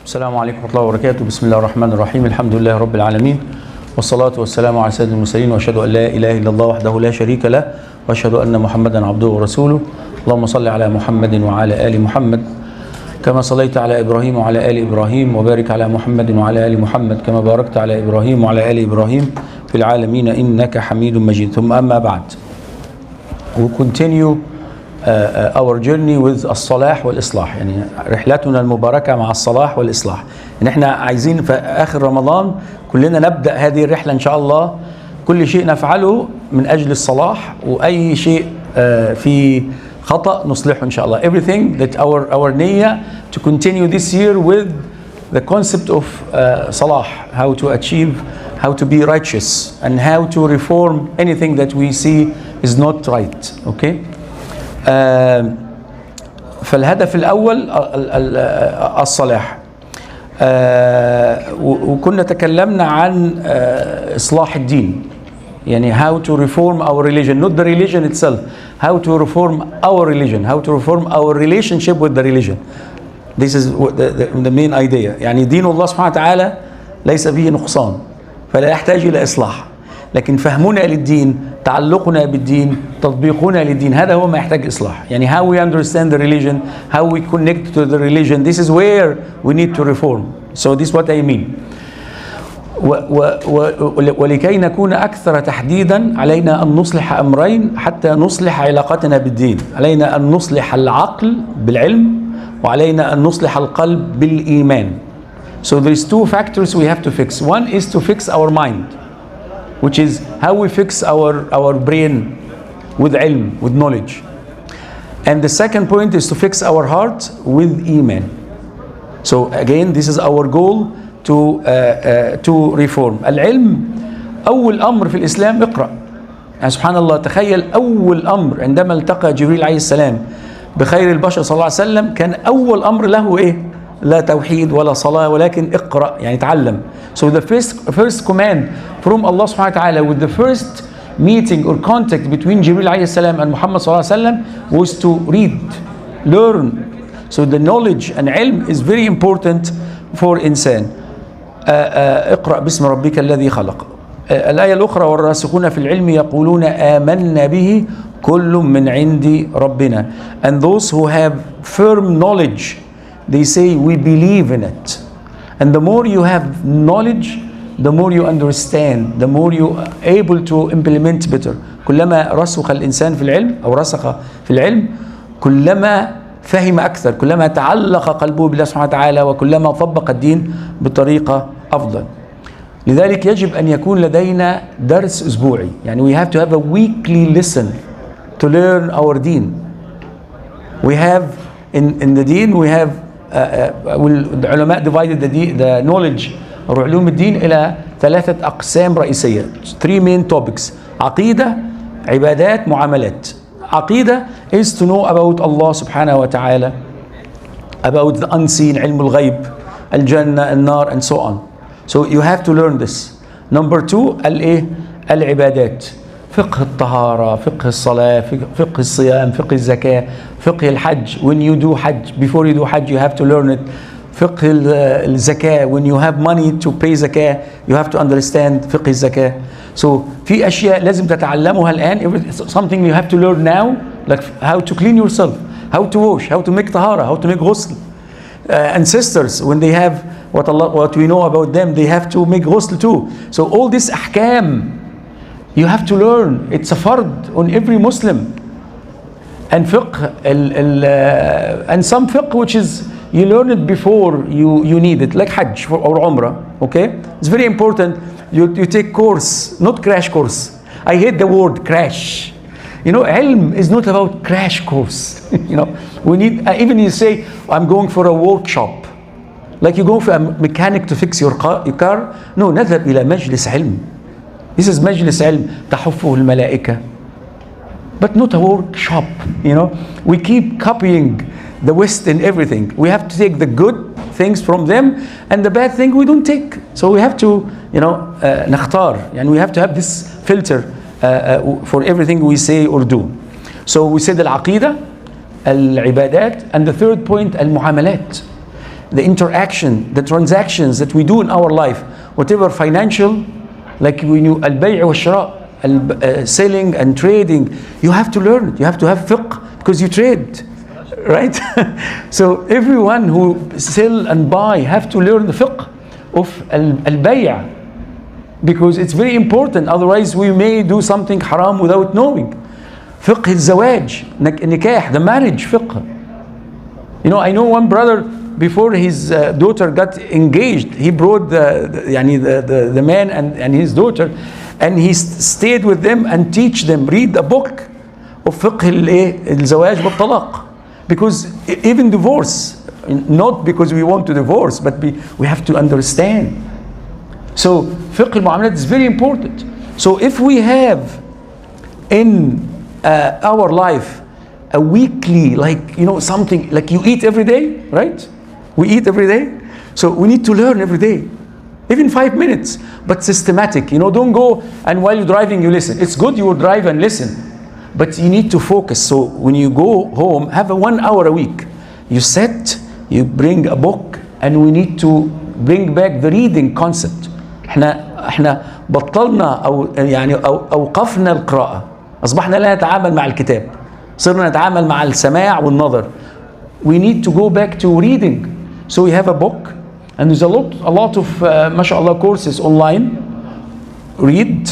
السلام عليكم ورحمة الله وبركاته. بسم الله الرحمن الرحيم. الحمد لله رب العالمين، والصلاة والسلام على سيد المرسلين، وأشهد أن لا إله إلا الله وحده لا شريك له، وأشهد أن محمدا عبده ورسوله. اللهم صل على محمد وعلى آل محمد كما صليت على إبراهيم وعلى آل إبراهيم، وبارك على محمد وعلى آل محمد كما باركت على إبراهيم وعلى آل إبراهيم في العالمين إنك حميد مجيد. ثم أما بعد. We continue our journey with الصلاح والإصلاح، يعني رحلتنا المباركة مع الصلاح والإصلاح. إن احنا عايزين في آخر رمضان كلنا نبدأ هذه الرحلة إن شاء الله، كل شيء نفعله من أجل الصلاح، وأي شيء في خطأ نصلحه إن شاء الله. Everything that our نية to continue this year with the concept of صلاح, how to achieve, how to be righteous, and how to reform anything that we see is not right. Okay? فالهدف الأول الصلاح. وكنا تكلمنا عن إصلاح الدين، يعني how to reform our religion, not the religion itself, how to reform our religion, how to reform our relationship with the religion. This is the main idea. يعني دين الله سبحانه وتعالى ليس فيه نقصان، فلا يحتاج إلى إصلاح، لكن فهمنا للدين، تعلقنا بالدين، تطبيقنا للدين، هذا هو ما يحتاج إصلاح. يعني how we understand the religion, how we connect to the religion, this is where we need to reform. So this is what I mean. ولكي نكون أكثر تحديدا علينا أن نصلح أمرين حتى نصلح علاقتنا بالدين. علينا أن نصلح العقل بالعلم، وعلينا أن نصلح القلب بالإيمان. So there is two factors we have to fix. One is to fix our mind, which is how we fix our brain with ilm, with knowledge. And the second point is to fix our heart with iman. So again, this is our goal to reform. العلم أول أمر في الإسلام اقرأ. يعني سبحان الله، تخيل أول أمر عندما التقى جبريل عليه السلام بخير البشر صلى الله عليه وسلم، كان أول أمر له إيه؟ لا توحيد ولا صلاة، ولكن اقرأ، يعني تعلم. So the first command from Allah subhanahu wa ta'ala with the first meeting or contact between Jibril alayhi salam and Muhammad sallallahu alayhi wa sallam was to read, learn. So the knowledge and ilm is very important for insan. اقرأ باسم ربك الذي خلق. الآية الأخرى والراسخون في العلم يقولون آمنا به كل من عند ربنا. And those who have firm knowledge, they say we believe in it. And the more you have knowledge, the more you understand, the more you are able to implement better. كلما رسخ الإنسان في العلم أو رسخ في العلم، كلما فهم أكثر، كلما تعلق قلبه بالله سبحانه وتعالى، وكلما طبق الدين بطريقة أفضل. لذلك يجب أن يكون لدينا درس أسبوعي. يعني we have to have a weekly lesson to learn our deen. We have in the deen we have العلماء divided the knowledge أو علوم الدين إلى ثلاثة أقسام رئيسية. Three main topics: عقيدة، عبادات، معاملات. عقيدة is to know about Allah subhanahu wa ta'ala, about the unseen, علم الغيب، الجنة، النار, and so on. So you have to learn this. Number two العبادات، فقه الطهارة، فقه الصلاة، فقه الصيام، فقه الزكاة، فقه الحج. When you do Hajj, before you do Hajj, you have to learn it. فقه الزكاة, when you have money to pay zakah, you have to understand فقه الزكاة. So في أشياء لازم تتعلمها الآن. Something you have to learn now, like how to clean yourself, how to wash, how to make طهارة, how to make ghusl. And sisters, when they have what we know about them, they have to make ghusl too. So all this أحكام you have to learn. It's a fard on every Muslim. And fiqh and some fiqh which is you learn it before you need it, like Hajj or Umrah. Okay, it's very important. You take course, not crash course. I hate the word crash. You know, ilm is not about crash course. You know, we need even you say I'm going for a workshop, like you go for a mechanic to fix your car. No, نذهب إلى مجلس علم. This is مجلس علم تحفه الملائكة, but not a workshop. You know, we keep copying the West in everything. We have to take the good things from them, and the bad thing we don't take. So we have to, you know, نختار. And we have to have this filter for everything we say or do. So we said العقيدة، العبادات, and the third point المعاملات. the interaction, the transactions that we do in our life, whatever financial, like when you البيع والشراء, selling and trading, you have to learn it. You have to have fiqh because you trade, right? So everyone who sell and buy have to learn the fiqh of البيع, because it's very important. Otherwise we may do something haram without knowing. فقه الزواج, nikah, the marriage fiqh. You know, I know one brother, before his daughter got engaged, he brought the man and his daughter, and he stayed with them and teach them, read a book of فقه الزواج والطلاق. Because even divorce, not because we want to divorce, but we have to understand. So fiqh al-mu'amalat is very important. So if we have in our life a weekly, like, you know, something like you eat every day, right? We eat every day. So we need to learn every day, even 5 minutes, but systematic. You know, don't go and while you're driving you listen. It's good you will drive and listen, but you need to focus. So when you go home, have a 1 hour a week. You sit, you bring a book, and we need to bring back the reading concept. احنا بطلنا او يعني اوقفنا القراءة. اصبحنا لا نتعامل مع الكتاب. صرنا نتعامل مع السماع والنظر. We need to go back to reading. So we have a book, and there's a lot of mashallah courses online. Read,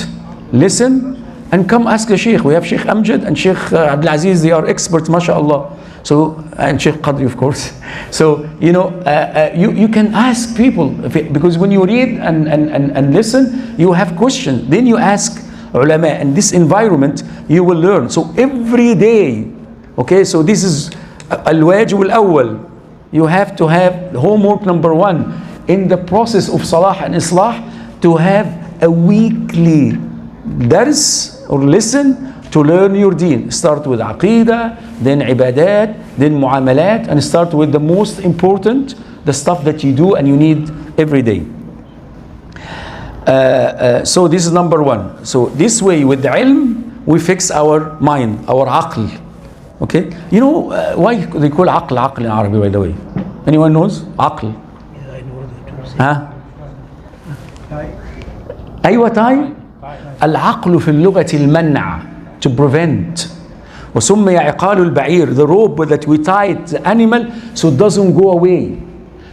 listen, and come ask the Sheikh. We have Sheikh Amjad and Sheikh Abdul Aziz. They are experts, mashallah. So, and Sheikh Qadri, of course. So, you know, you can ask people, because when you read and listen, you have questions. Then you ask ulama. In this environment, you will learn. So every day, okay, so this is al-wajib al-awwal. You have to have homework number 1 in the process of salah and islah, to have a weekly dars or listen to learn your deen. Start with aqidah, then ibadat, then muamalat, and start with the most important, the stuff that you do and you need every day. So this is number 1. So this way, with the ilm, we fix our mind, our aql. Okay? You know why they call aql in Arabic, by the way? Anyone knows? Aql. Yeah, I know that too. ها؟ أيوة تاي. العقل في اللغة المنع, to prevent. وسمي عقال البعير, the rope that we tie the animal so it doesn't go away.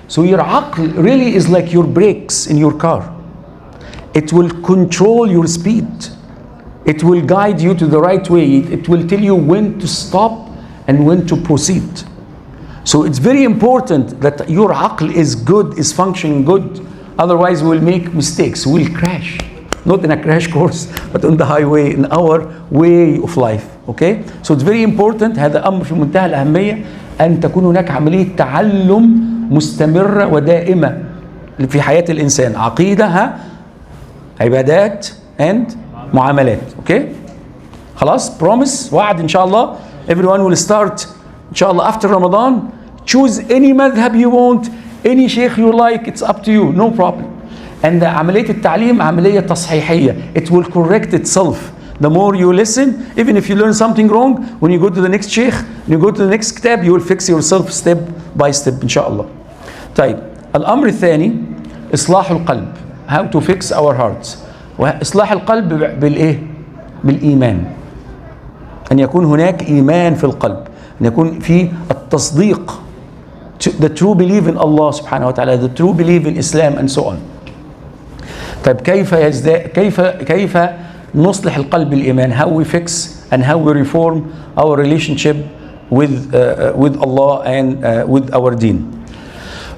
So your aql really is like your brakes in your car. It will control your speed. It will guide you to the right way. It will tell you when to stop and when to proceed. So it's very important that your aql is good, is functioning good. Otherwise we'll make mistakes, we'll crash. Not in a crash course, but on the highway, in our way of life. Okay? So it's very important. هذا أمر في منتهى الأهمية, أن تكون هناك عملية تعلم مستمرة ودائمة في حياة الإنسان. عقيدة, عبادات, and معاملات. Okay? خلاص, promise, وعد إن شاء الله. Everyone will start إن شاء الله after Ramadan. Choose any madhab you want, any sheikh you like, it's up to you, no problem. And عملية التعليم عملية تصحيحية. It will correct itself. The more you listen, even if you learn something wrong, when you go to the next sheikh, when you go to the next kitab, you will fix yourself step by step إن شاء الله. طيب, الأمر الثاني إصلاح القلب. How to fix our hearts. وإصلاح القلب بالإيه؟ بالإيمان. أن يكون هناك إيمان في القلب. أن يكون في التصديق. The true belief in Allah سبحانه وتعالى, the true belief in Islam, and so on. طيب كيف نصلح القلب بالإيمان? How we fix and how we reform our relationship with Allah and with our deen.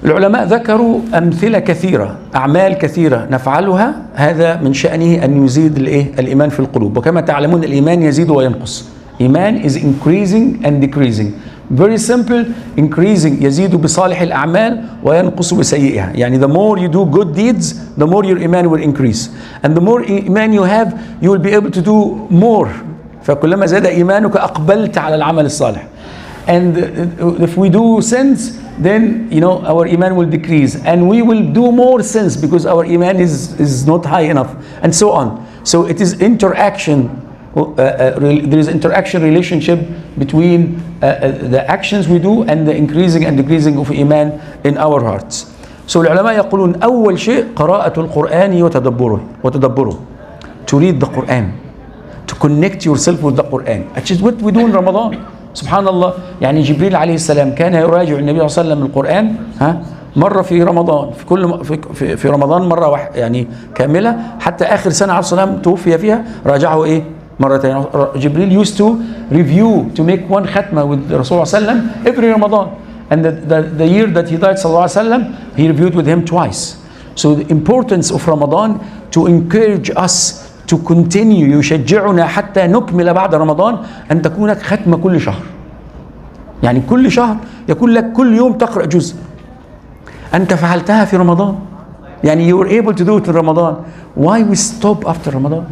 العلماء ذكروا أمثلة كثيرة, أعمال كثيرة نفعلها, هذا من شأنه أن يزيد الإيمان في القلوب. وكما تعلمون الإيمان يزيد وينقص. إيمان is increasing and decreasing. Very simple, increasing, يزيد بصالح الأعمال وينقص بسيئها. يعني the more you do good deeds, the more your iman will increase. And the more iman you have, you will be able to do more. فكلما زاد إيمانك أقبلت على العمل الصالح. And if we do sins, then you know our iman will decrease, and we will do more sins because our iman is not high enough, and so on. So it is interaction there is interaction relationship between the actions we do and the increasing and decreasing of iman in our hearts. So العلماء يقولون أول شيء قراءة القرآن وتدبره. To read the Quran, to connect yourself with the Quran, which is what we do in Ramadan. سبحان الله. يعني جبريل عليه السلام كان يراجع النبي صلى الله عليه وسلم القرآن مرة في رمضان، في رمضان مرة يعني كاملة، حتى آخر سنة عليه السلام توفي فيها راجعه إيه مرتين. جبريل used to review to make one ختمة with the Rasul صلى الله عليه وسلم every Ramadan. And the year that he died صلى الله عليه وسلم he reviewed with him twice. So the importance of Ramadan to encourage us to continue، يشجعنا حتى نكمل بعد رمضان أن تكون لك ختمة كل شهر. يعني كل شهر يكون لك كل يوم تقرأ جزء. أنت فعلتها في رمضان. يعني you were able to do it in Ramadan. Why we stop after Ramadan?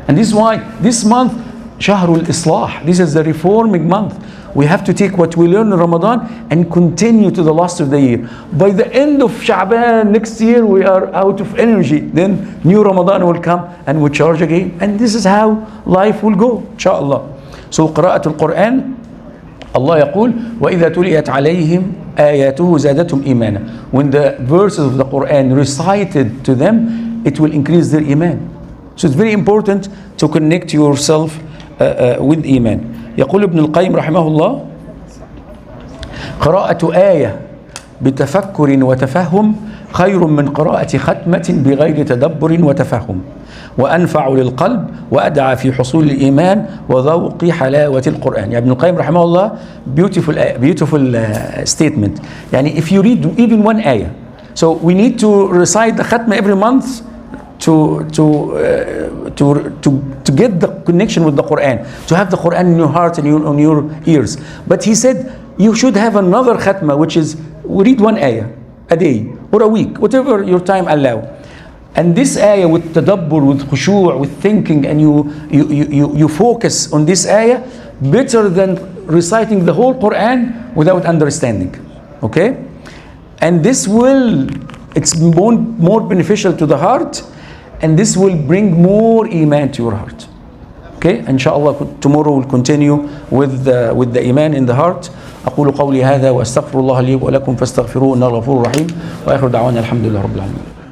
And this is why this month شهر الإصلاح. This is the reforming month. We have to take what we learn in Ramadan and continue to the last of the year. By the end of Sha'ban next year, we are out of energy. Then new Ramadan will come and we charge again. And this is how life will go, inshallah. So قراءة القرآن Allah يقول وإذا تليت عليهم آياته زادتهم إيمانا. When the verses of the Quran recited to them, it will increase their iman. So it's very important to connect yourself with iman. يقول ابن القيم رحمه الله قراءة آية بتفكر وتفهم خير من قراءة ختمة بغير تدبر وتفهم، وأنفع للقلب وأدعى في حصول الإيمان وذوق حلاوة القرآن. يعني ابن القيم رحمه الله beautiful statement. يعني if you read even one ayah, so we need to recite the ختمة every month to get the connection with the Quran, to have the Quran in your heart and on your ears. But he said you should have another khatma, which is we read one ayah a day or a week, whatever your time allow. And this ayah with tadabbur, with khushu', with thinking, and you focus on this ayah better than reciting the whole Quran without understanding. Okay? And this will, it's more beneficial to the heart, and this will bring more iman to your heart. Okay, inshallah tomorrow we'll continue with the iman in the heart. أقول قولي هذا وأستغفر الله لي ولكم فاستغفروه إنه غفور رحيم وآخر دعوانا الحمد لله رب العالمين.